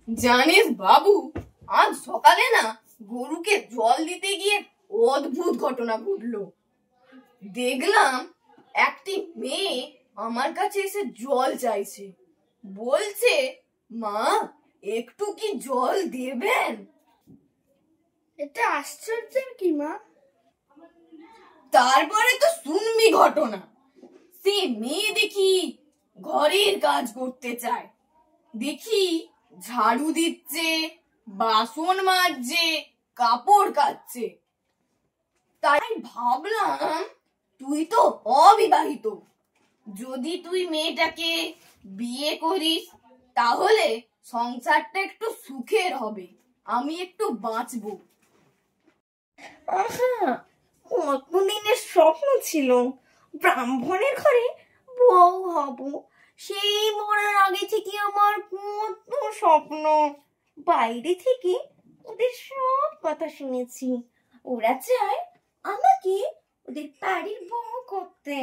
জানিস বাবু, আজ সকালে না গরুকে জল দিতে গিয়ে অদ্ভুত ঘটনা ঘটলো। দেখলাম একটি মেয়ে আমার কাছে এসে জল চাইছে, বলছে, মা একটু কি জল দেবেন? এটা আশ্চর্যের কি মা? তারপরে তো শুনবি ঘটনা। সে মেয়ে দেখি ঘরের কাজ করতে চায়, দেখি ঝাড়ু দিচ্ছে, বাসন মাজছে, কাপড় কাচ্ছে। তাই ভাবলাম তুই তো অবিবাহিত, যদি তুই মেয়েটাকে বিয়ে করিস তাহলে সংসারটা একটু সুখের হবে, আমি একটু বাঁচবো। কতদিনের স্বপ্ন ছিল ব্রাহ্মণের ঘরে বউ হব। সেই মরার আগে থেকে আমার কত স্বপ্ন। বাইরে থেকে ওদের সব কথা শুনেছি, ওরা চায় আমাকে ওদের বাড়ির বউ করতে।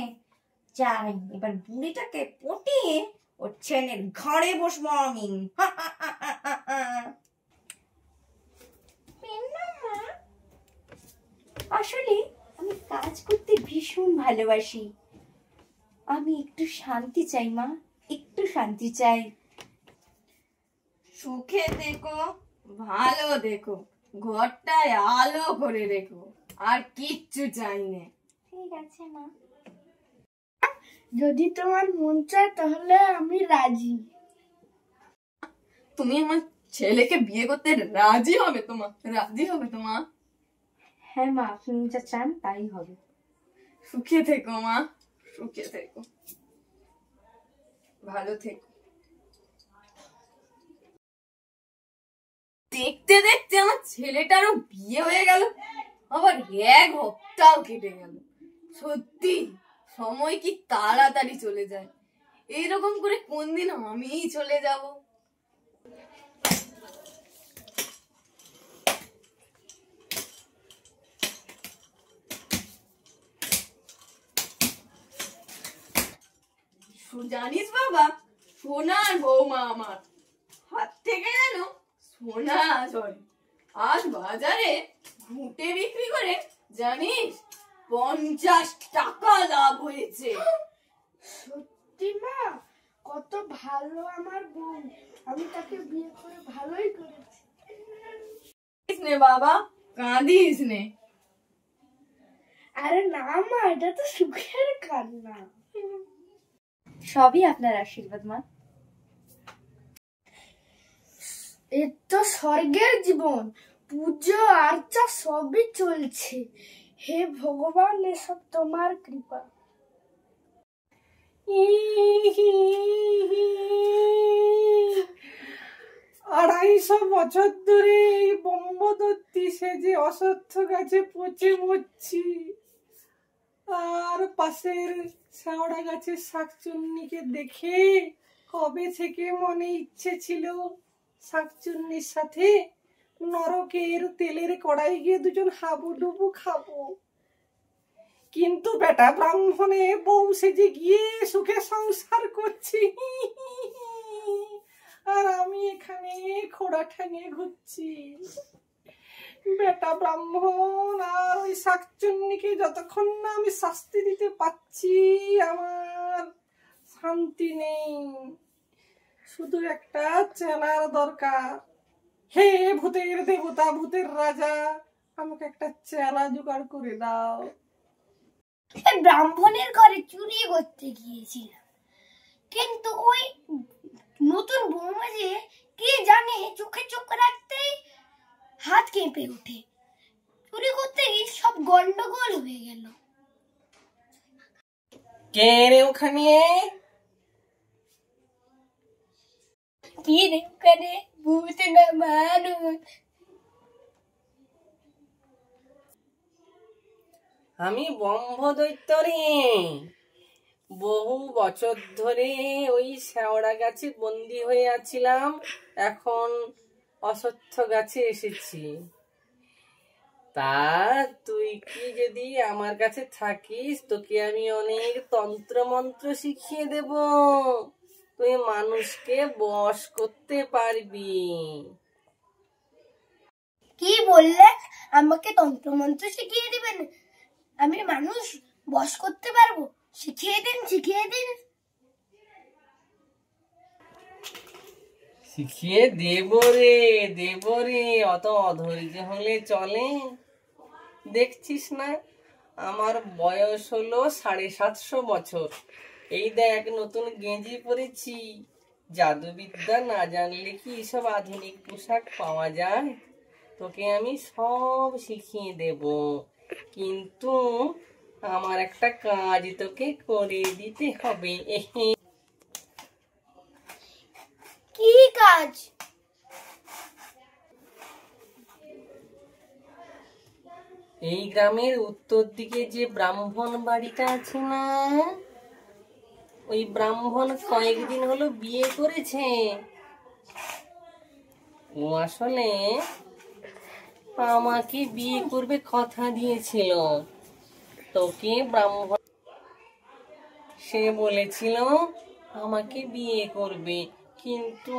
চাই এবার বুড়িটাকে পটিয়ে ওর ছেলের ঘরে বসবো আমি। আসলে আমি কাজ করতে ভীষণ ভালোবাসি। আমি একটু শান্তি চাই মা, একটু শান্তি চাই। সুখে দেখো, ভালো দেখো, ঘরটায় আলো করে রেখো, আর কিচ্ছু চাই না। ঠিক আছে মা। যদি তোমার মন চায় তাহলে আমি রাজি। তুমি আমার ছেলেকে বিয়ে করতে রাজি হবে? রাজি হবে তোমা? হ্যাঁ মা, আপনি যা চান তাই হবে। সুখে থেকো মা, সুখে থেকো, ভালো থেকো। দেখতে দেখতে আমার ছেলেটারও বিয়ে হয়ে গেল, আবার 1 হপ্তাহ কেটে গেল। সত্যি সময় কি তাড়াতাড়ি চলে যায়। এইরকম করে কোন দিন আমিই চলে যাব। জানিস বাবা, সোনার বৌমা আমার হাত থেকে যেন সোনা ঝরে। আজ বাজারে ঘুঁটে বিক্রি করে জানিস 50 টাকা লাভ হয়েছে। সত্যি মা, কত ভালো আমার বউ, আমি তাকে বিয়ে করে ভালোই করেছি। নে বাবা, কাঁদিস নে। আরে না মা, এটা তো সুখের কান্না। সবই আপনার আশীর্বাদ মা। এ তো স্বর্গের জীবন, পুজো আর্চা সবই চলছে। হে ভগবান, এসব তোমার কৃপা। 250 বছর ধরে এই ব্রহ্মদত্তি সেজে অশ্বত্থ গাছে পচে মরছি, আর পাশের শেওড়া গাছের শাকচুন্নিকে দেখে কবে থেকে মনে ইচ্ছে ছিল শাকচুন্নির সাথে নরকের তেলের কড়াই গিয়ে দুজন হাবুডুবু খাবো। কিন্তু বেটা ব্রাহ্মণে বউ সেজে গিয়ে সুখে সংসার করছি, আর আমি এখানে খোড়া ঠ্যাঙে ঘুরছি। বেটা ব্রাহ্মণ আর ওই শাকচুন্নিকে যতক্ষণ না আমি শাস্তি দিতে পাচ্ছি আমার শান্তি নেই। শুধু একটা চেলার দরকার। হে ভূতের দেবতা, ভূতের রাজা, আমাকে একটা চেলা জোগাড় করে দাও। ব্রাহ্মণের ঘরে চুরি করতে গিয়েছিলাম, কিন্তু ওই নতুন বৌমা যে কে জানে চোখে চোখ রাখতেই হাত কেঁপে ওঠে। চুরি করতে গিয়ে সব গন্ডগোল হয়ে গেল। কে রে ওখানে? কি রে ওখানে? ভূত না মানুষ? আমি ব্রহ্মদৈত্য রে। বহু বছর ধরে ওই শেওড়া গাছে বন্দি হয়ে আছিলাম, এখন অশ্বত্থ গাছে এসেছি। তা তুই কি যদি আমার কাছে থাকিস, তোকে আমি অনেক তন্ত্র মন্ত্র শিখিয়ে দেব। তুই মানুষকে বশ করতে পারবি। কি বললেন? আমাকে তন্ত্রমন্ত্র শিখিয়ে দিবেন? আমি মানুষ বশ করতে পারবো? শিখিয়ে দিন, শিখিয়ে দিন। শিখিয়ে দেব রে, অত অধৈর্য হলে চলে? দেখছিস না আমার বয়স হলো 750 বছর। এই দেখ নতুন গেঞ্জি পরেছি। জাদুবিদ্যা না জানলে কি সব আধুনিক পোশাক পাওয়া যায়? তোকে আমি সব শিখিয়ে দেব, কিন্তু আমার একটা কাজ তোকে করে দিতে হবে। কি কাজ? এই গ্রামের উত্তর দিকে যে ব্রাহ্মণ বাড়িটা আছে না, ওই ব্রাহ্মণ কয়েকদিন হলো বিয়ে করেছে। ও আসলে আমাকে বিয়ে করবে কথা দিয়েছিল। তোকে ব্রাহ্মণ সে বলেছিল আমাকে বিয়ে করবে, কিন্তু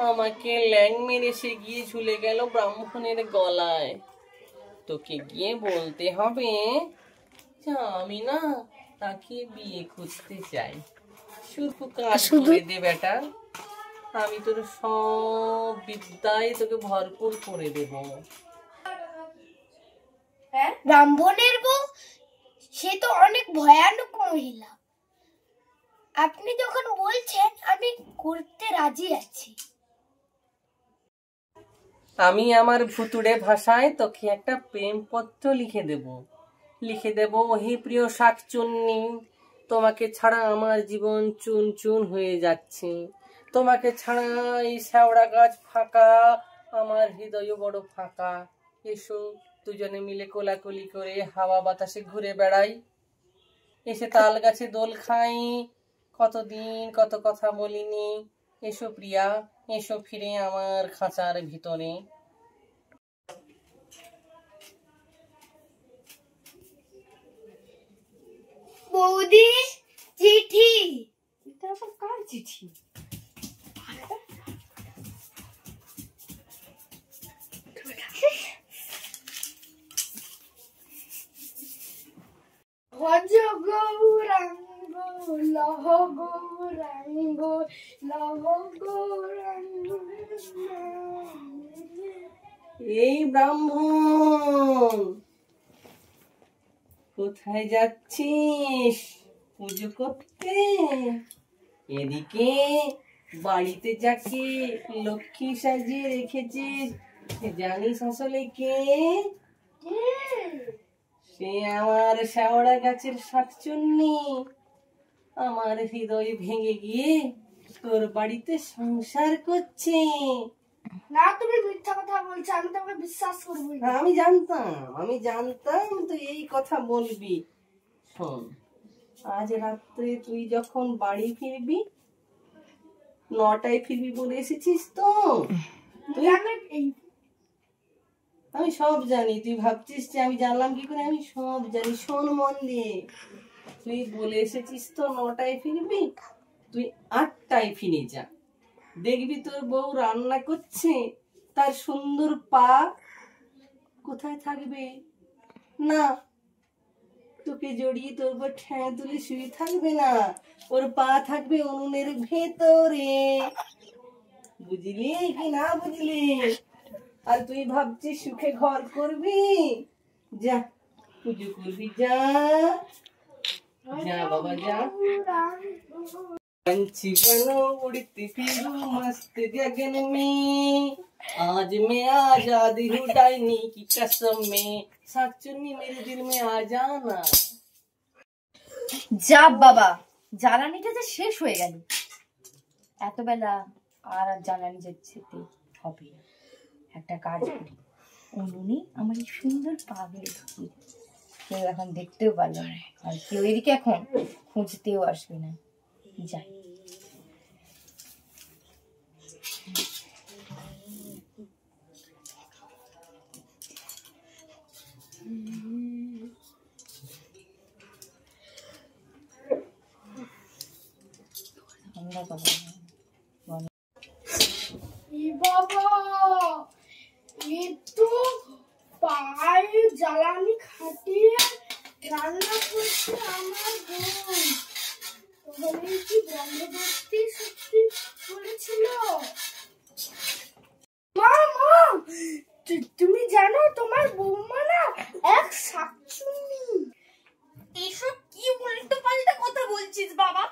আমাকে ল্যাং মেরে সে গিয়ে ঝুলে গেল ব্রাহ্মণের গলায়। তোকে গিয়ে বলতে হবে যে আমি না তাকে বিয়ে করতে চাই। শুধু কাজ করে দে বেটা, আমি তোর সব বিদ্যায় তোকে ভরপুর করে দেব। ব্রাহ্মণের বউ? সে তো অনেক ভয়ানক মহিলা। আপনি যখন বলছেন আমি করতে রাজি আছি। আমি আমার ভুতুড়ে ভাষায় তোকে একটা প্রেমপত্র লিখে দেব। ওহে প্রিয় শাকচুন্নি, তোমাকে ছাড়া আমার জীবন চুন চুন হয়ে যাচ্ছে। তোমাকে ছাড়া এই শ্যাওড়া গাছ ফাঁকা, আমার হৃদয় বড় ফাঁকা। এসো দুজনে মিলে কোলাকুলি করে হাওয়া বাতাসে ঘুরে বেড়াই, এসে তাল গাছে দোল খাই। কতদিন কত কথা বলিনি। এসো প্রিয়া, এসো ফিরে আমার খাঁচার ভিতরে। বৌদি, চিঠি। এটা আবার কার চিঠি? ভজ গৌরাঙ্গ লহ গৌরাঙ্গ লহ গৌরাঙ্গ। এই ব্রাহ্মণ, কোথায় যাচ্ছিস পুজো করতে? এদিকে বাড়িতে যাকে লক্ষ্মী সাজিয়ে রেখেছিস জানিস আসলে কে? সে আমার শ্যাওড়া গাছের শাকচুন্নি। আমার হৃদয় ভেঙে গিয়ে তোর বাড়িতে সংসার করছে। না, তুমি মিথ্যা কথা বলছো, আমি তোমাকে বিশ্বাস করবো না। আমি জানতাম তুই এই কথা বলবি। শোন, আজ রাত্রে তুই যখন বাড়ি ফিরবি, 9টায় ফিরবি বলে এসেছিস তো। আমি সব জানি, তুই ভাবছিস যে আমি জানলাম কি করে? আমি সব জানি। শোন মন দিয়ে, তুই বলে এসেছিস তো 9টায় ফিরবি, তুই 8টায় ফিরে যা। দেখবি তোর বউ রান্না করছে, তার সুন্দর পা কোথায় থাকবে? না, তোকে জড়িয়ে তোর উপর ঠ্যাঁ তুলে শুয়ে থাকবে না, ওর পা থাকবে উনুনের ভেতরে। বুঝলি কি না বুঝলি? আর তুই ভাবছিস সুখে ঘর করবি? যা পুজো করবি, যা যা বাবা যা। पंछी बनो उड़ती फिरूं मस्त गगन में, आज मैं आजाद हूँ डायनी की कसम में। शाकचुन्नी मेरे दिल में आ जाना। যা বাবা, জ্বালানিটা যে শেষ হয়ে গেল। এত বেলা আর জ্বালানি যেতে হবে না। একটা কাজ করি, উনুনে আমার এই সুন্দর পাগলে ঢুকিয়ে কেউ এখন দেখতেও পারলো না, আর কেউ এদিকে এখন খুঁজতেও আসবে না। যাই। আমরা বাবা, এ তো পায়ে জ্বালানি খাটিয়ে রান্না করছে আমার বোন। তাহলে কি ব্রহ্মদত্তি সত্যি বলেছিল? মা, তুমি জানো তোমার বৌমা না এক শাকচুন্নি। এসব কি উল্টো পাল্টা কথা বলছিস বাবা?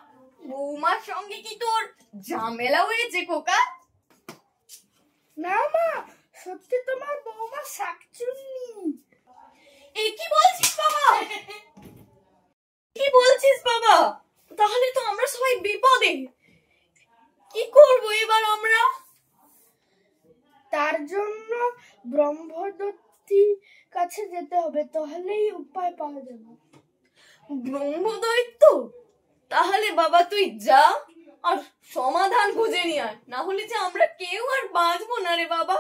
বৌমার সঙ্গে কি তোর ঝামেলা হয়েছে খোকা? না মা, সত্যি তোমার বৌমা শাকচুন্নি। এ কি বলছিস বাবা? কি বলছিস বাবা? তাহলে তো আমরা সবাই বিপদে। কি করব এবার আমরা? তার জন্য ব্রহ্মদত্তির কাছে যেতে হবে, তাহলেই উপায় পাওয়া যাবে। ব্রহ্মদৈত্য? তাহলে বাবা তুই যা আর সমাধান খুঁজে নিয়ে আয়, না হলে যে আমরা কেউ আর বাঁচবো না রে বাবা।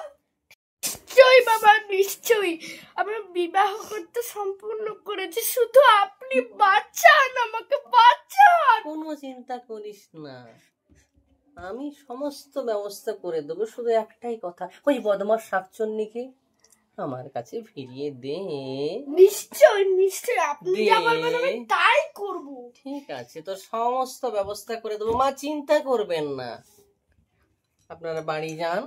নিশ্চয়ই বাবা, নিশ্চয়ই। আমরা বিবাহ করতে সম্পূর্ণ করেছি, শুধু আপনি বাঁচান, আমাকে বাঁচান। কোনো চিন্তা করিস না, আমি সমস্ত ব্যবস্থা করে দেবো। শুধু একটাই কথা, ওই বদমাস শাকচুন্নিকে আমার কাছে ফিরিয়ে দে। নিশ্চয়ই নিশ্চয়ই, আপনি দে। যা বলবেন আমি তাই করব। ঠিক আছে, তো সমস্ত ব্যবস্থা করে দেবো, মা চিন্তা করবেন না। আপনারা বাড়ি যান,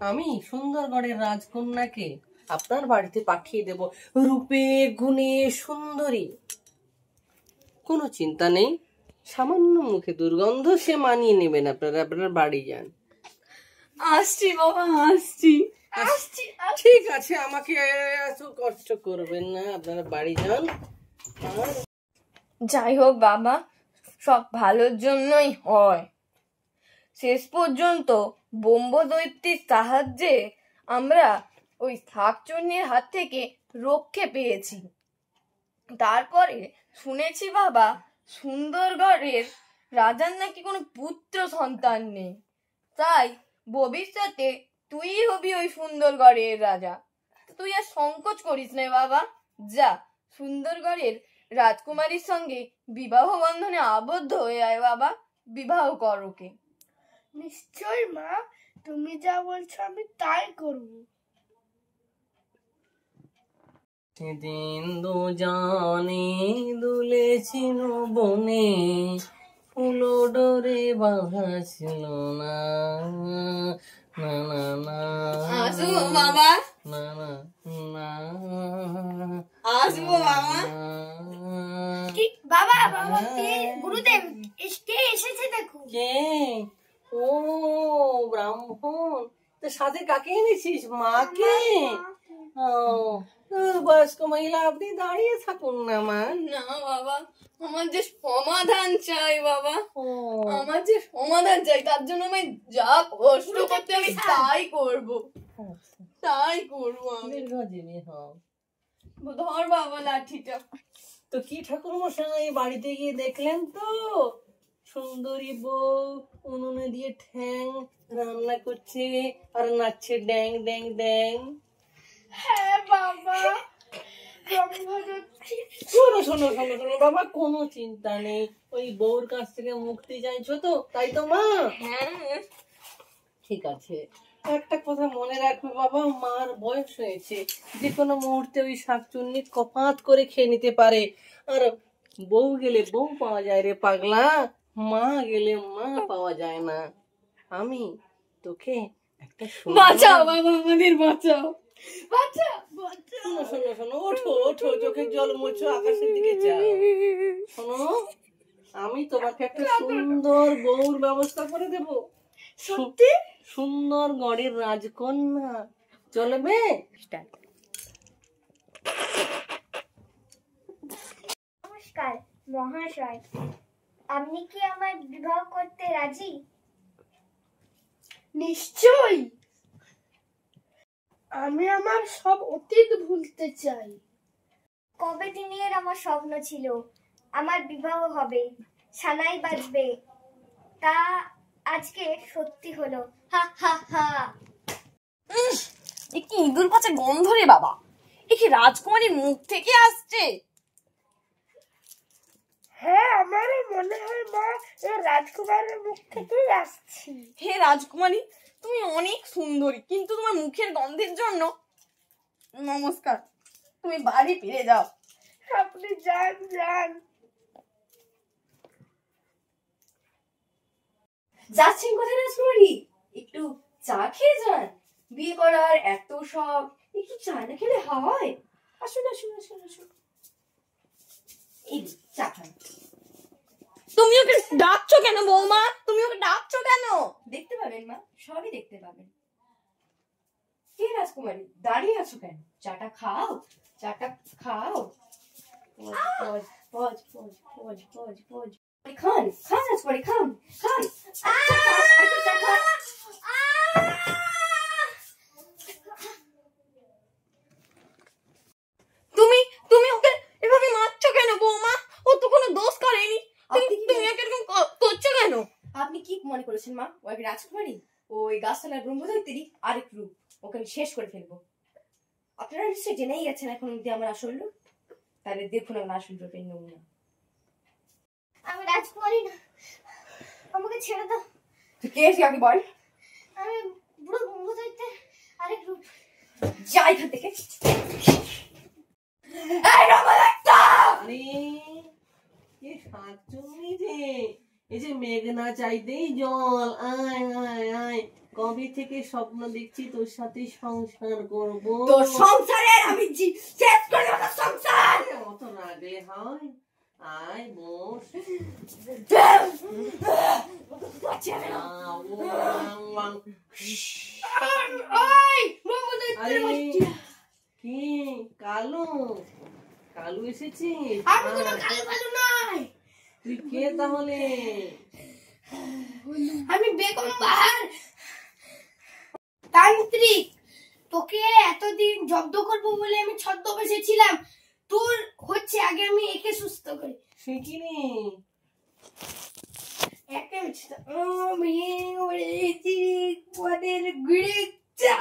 আমি সুন্দরগড়ের রাজকন্যাকে আপনার বাড়িতে পাঠিয়ে দেব, রূপে গুণে সুন্দরী। কোনো চিন্তা নেই, সামান্য মুখে দুর্গন্ধ সে মানিয়ে নেবেন। আপনারা আপনার বাড়ি যান। আসছি বাবা, আসছি। ঠিক আছে, আমাকে এত কষ্ট করবেন না, আপনারা বাড়ি যান। আর যাই হোক বাবা, সব ভালোর জন্যই হয়। শেষ পর্যন্ত ব্রহ্মদৈত্যের সাহায্যে আমরা ওই শাকচুন্নির হাত থেকে রক্ষে পেয়েছি। তারপরে শুনেছি বাবা, সুন্দরগড়ের রাজার নাকি কোনো পুত্র সন্তান নেই, তাই ভবিষ্যতে তুই হবি ওই সুন্দরগড়ের রাজা। তুই আর সংকোচ করিস না বাবা, যা সুন্দরগড়ের রাজকুমারীর সঙ্গে বিবাহ বন্ধনে আবদ্ধ হয়ে আয় বাবা, বিবাহ কর ওকে। নিশ্চয়ই মা, তুমি যা বলছো আমি তাই করব। সেদিন দুজনে দুলেছিল বনে, ফুলো ডোরে বাঁধা ছিল না। না না না, আসবো বাবা, না না না, আসবো বাবা। বাবা, বাবা, গুরুদেব কে এসেছে দেখো। কে? ও ব্রাহ্মণ, তো সাথে কাকে এনেছিস? মাকে? ও বয়স্ক মহিলা, আপনি দাঁড়িয়ে থাকুন না মা। না বাবা, আমার যে সমাধান চাই বাবা, ও আমার যে সমাধান চাই, তার জন্য আমি যা কষ্ট করতে আমি তাই করবো, তাই করবো আমি। দীর্ঘজীবী হও। ধর বাবা লাঠিটা। তো কি ঠাকুর মশাই, বাড়িতে গিয়ে দেখলেন তো সুন্দরী বউ উনুনে দিয়ে ঠ্যাং রান্না করছে আর নাচছে ড্যাং ড্যাং ড্যাং? হ্যাঁ বাবা, ব্রহ্মদত্তি। শোনো শোনো শোনো শোনো বাবা, কোনো চিন্তা নেই, ওই বউর কাছ থেকে মুক্তি চাইছো তো, তাই তো মা? হ্যাঁ, ঠিক আছে, একটা কথা মনে রাখবে বাবা, মার বয়স হয়েছে, যে কোনো মুহূর্তে ওই শাকচুন্নি কপাত করে খেয়ে নিতে পারে। আর বউ গেলে বউ পাওয়া যায় রে পাগলা, মা গেলে মা পাওয়া যায় না। আমি তোকে একটা বাঁচাও বাবা, আমাদের বাঁচাও। শোনো শোনো শোনো, ওঠো ওঠো, চোখের জল মোছো, আকাশের দিকে যাও। শোনো, আমি তোমাকে একটা সুন্দর বউর ব্যবস্থা করে দেব। সত্যি? সুন্দর গড়ের রাজকন্যা, চলবে? নমস্কার মহাশয়, আপনি কি আমার বিবাহ করতে রাজি? নিশ্চয়ই, আমি আমার সব অতীত ভুলতে চাই। কবে দিনের আমার স্বপ্ন ছিল আমার বিবাহ হবে, সানাই বাজবে, তা আজকে সত্যি হলো। হা হা হা। এ কি ইঁদুর পাছে গন্ধ রে বাবা, এ কি রাজকুমারীর মুখ থেকে আসছে? হ্যাঁ, আমারও মনে হয় মা এই রাজকুমারের মুখ থেকেই আসছি। হে রাজকুমারী, তুমি অনেক সুন্দরী, কিন্তু তোমার মুখের গন্ধের জন্য নমস্কার, তুমি বাড়ি ফিরে যাও। আপনি যান যান। যাচ্ছেন কোথায় রাজকুমারী? একটু চা খেয়ে যান। বিয়ে করার এত সব, একটু চা না খেলে হয়? আসুন আসুন আসুন আসুন, এই নিন, চা খান। তুমি ওকে ডাকছো কেন বৌমা? তুমি ওকে ডাকছো কেন? দেখতে পাবেন মা, সবই দেখতে পাবেন। কে রাজকুমারী, দাঁড়িয়ে আছো কেন? চাটা খাও, চাটা খাও। Pause pause pause pause pause pause. খান খান রাজকুমারী, খান খান। চা খান। তুমি তুমি ওকে এভাবে মারছো কেন বৌমা? ও তো কোনো দোষ করেনি, তুমি ওকে এরকম করছো কেন? আপনি কি মনে করেছেন মা, ও এক রাজকুমারী? ওই গাছতলার ব্রহ্মদৈত্যেরই আরেক রূপ। ওকে আমি শেষ করে ফেলবো। আপনারা নিশ্চয়ই জেনেই গেছেন এখন অব্দি আমার আসল রূপ। তাহলে দেখুন আমার আসল রূপের নমুনা। আমি রাজকুমারী না, আমাকে ছেড়ে দাও। তুই কে এসে আগে বল। আমি বুড়ো ব্রহ্মদৈত্যের আরেক রূপ। যা এখান থেকে। এই ব্রহ্মদৈত্য! আরে এ শাকচুন্নি যে, এই যে মেঘনা চাইতেই জল, আয় আয় আয়, কবে থেকে স্বপ্ন দেখছি তোর সাথে সংসার করবো। তোর সংসারের আমি শেষ করে দেবো তোর সংসার। অত রাগলে হয়? আয় বস। ওই ব্রহ্মদৈত্যের আরে বাচ্চা! কি কালু, কালু এসেছিস? আমি কোনো কালো কালো নয়, তুই কে তাহলে? আমি বেগম বাহার তান্ত্রিক। তোকে এতদিন জব্দ করবো বলে আমি ছদ্মবেশে ছিলাম। তোর হচ্ছে আগে আমি একে সুস্থ করি। সে কি রে? একে আমি ওরেছি পদের গুড়িচ্ছা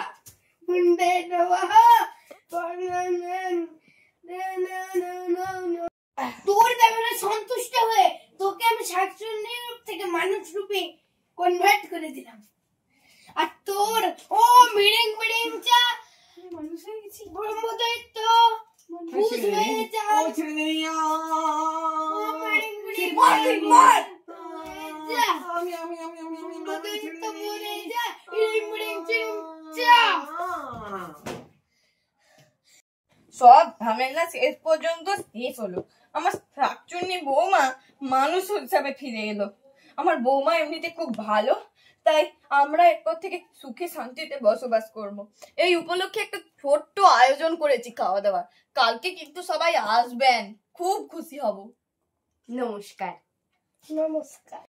মুন্ডে নবাহা পরনানন তোর ব্যাপারে সন্তুষ্ট হয়ে তোকে আমি শাকচুন্নির রূপ থেকে মানুষ রূপে কনভার্ট করে দিলাম। আর তোর ও মিরিং মিরিং চা মানুষ হয়ে গেছি। ব্রহ্মদৈত্য ভূত হয়ে যা। ও ছেড়ে দে। মিরিং মিরিং মার তুই, মার। যা আমি আমি আমি আমি আমি ব্রহ্মদৈত্য মরে যা। মিরিং মিরিং চিং চা। সব ঝামেলা শেষ পর্যন্ত শেষ হলো। আমার শাকচুন্নি বৌমা মানুষ হিসাবে ফিরে এলো। আমার বৌমা এমনিতে খুব ভালো, তাই আমরা এরপর থেকে সুখে শান্তিতে বসবাস করব। এই উপলক্ষে একটা ছোট্ট আয়োজন করেছি খাওয়া দাওয়া। কালকে কিন্তু সবাই আসবেন, খুব খুশি হব। নমস্কার। নমস্কার।